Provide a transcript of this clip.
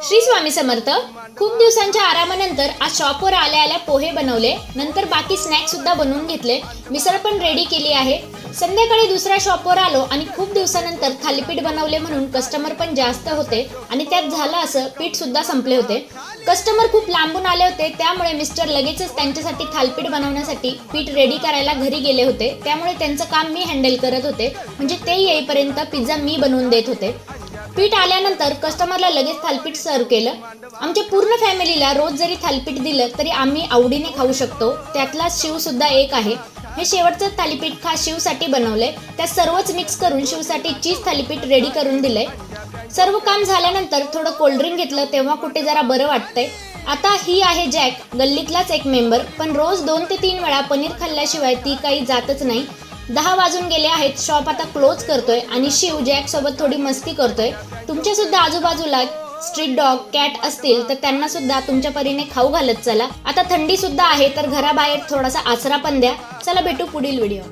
श्री स्वामी समर्थ। खूप दिवसांच्या आरामानंतर आज शॉपवर आल्या आल्या पोहे बनवले, नंतर बाकी स्नॅक्स सुद्धा बनवून घेतले, मिसळ पण रेडी केली आहे। संध्याकाळी दुसऱ्या शॉपवर आलो आणि खूप दिवसानंतर थालीपीठ बनवले म्हणून कस्टमर पण जास्त होते आणि त्यात झालं असं पीठ सुद्धा संपले होते। कस्टमर खूप लांबून आले होते, त्यामुळे मिस्टर लगेचच त्यांच्यासाठी थालीपीठ बनवण्यासाठी पीठ रेडी करायला घरी गेले होते। त्यामुळे त्यांचं काम मी हँडल करत होते, म्हणजे ते येईपर्यंत पिझ्झा मी बनवून देत होते। पीठ आल्यानंतर कस्टमरला लगेच थालीपीठ सर्व केलं। आमच्या पूर्ण फॅमिलीला रोज जरी थालीपीठ दिलं तरी आम्ही आवडीने खाऊ शकतो, त्यातला शिव सुद्धा एक आहे। हे शेवटचं थालीपीठ खास शिवसाठी बनवलंय, त्यात सर्वच मिक्स करून शिवसाठी चीज थालीपीठ रेडी करून दिलंय। सर्व काम झाल्यानंतर थोडं कोल्ड्रिंक घेतलं, तेव्हा कुठे जरा बरं वाटतंय। आता ही आहे जॅक, गल्लीतलाच एक मेंबर, पण रोज 2 ते 3 वेळा पनीर खाल्ल्याशिवाय ती काही जातच नाही। 10 वाजून गेले आहेत, शॉप आता क्लोज करतोय आणि शिव जॅक सोबत थोडी मस्ती करतोय। तुमच्या सुद्धा आजूबाजूला स्ट्रीट डॉग, कॅट असतील तर त्यांना सुद्धा तुमच्या परीने खाऊ घालत चला। आता थंडी सुद्धा आहे, तर घराबाहेर थोडासा आसरा पण द्या। चला भेटू पुढील व्हिडिओ।